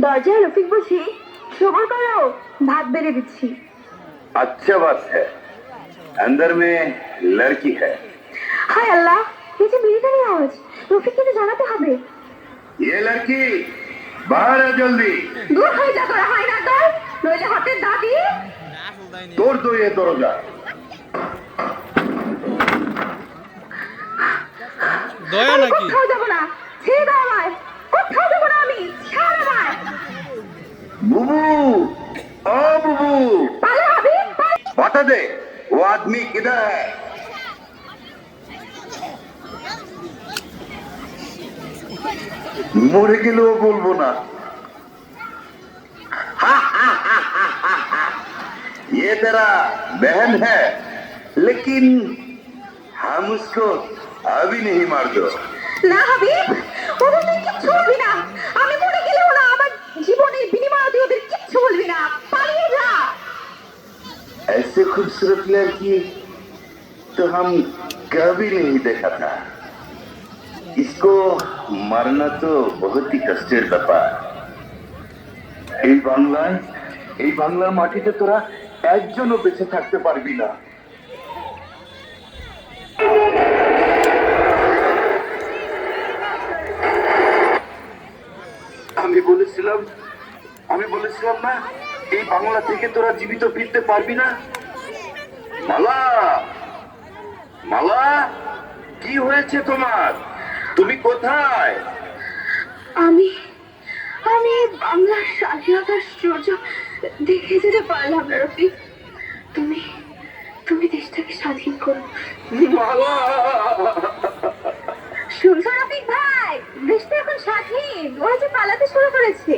दरजाয় रफिक बसी सबर करो भात बेड़े दिच्छी। अच्छा बात है, अंदर में लड़की है। हाय अल्लाह, ये जो मिलिटारी आवाज, रफिक के तो जाना तो हबे। ये लड़की बाहर आ जल्दी। दूर हो जा तोरा हाय ना तो, नইলে হাতের দাদি। तोड़ दो ये दरवाजा। দয়া নাকি? কোথাও যাব না, ছেড়ে দাও আমায়। কোথাও যাব না আমি, ছাড় আমায়। बुबू, ओ बुबू, পালা হাবি, পালা। बता दे वो आदमी किधर है? मरे गेलो बोलबो ना। ये तेरा बहन है, लेकिन हम उसको अभी नहीं मार दो। না হাবিব, ওদের তুই কিচ্ছু বলবি না। আমি মরে গেলেও না, আমার জীবনের বিনিময়ে তুই ওদের কিচ্ছু বলবি না। পালিয়ে যা। ऐसे खूबसूरत लड़की तो हम कभी नहीं देखा था। इसको मारना तो बहुत ही कष्टेर ব্যাপার। এই বাংলার মাটিতে তোরা একজনও বেঁচে থাকতে পারবি না। আমি বলেছিলাম না এই বাংলা থেকে তোরা জীবিত ফিরতে পারবি না। মালা, মালা, কি হয়েছে তোমার? তুমি কোথায়? আমি আমি বাংলার স্বাধীনতার সূর্য দেখে যেতে পারলাম না রফিক। তুমি তুমি দেশটাকে স্বাধীন করো। মালা, শুনছো রফিক ভাই, দেশটা এখন স্বাধীন, ওরা যে পালাতে শুরু করেছে।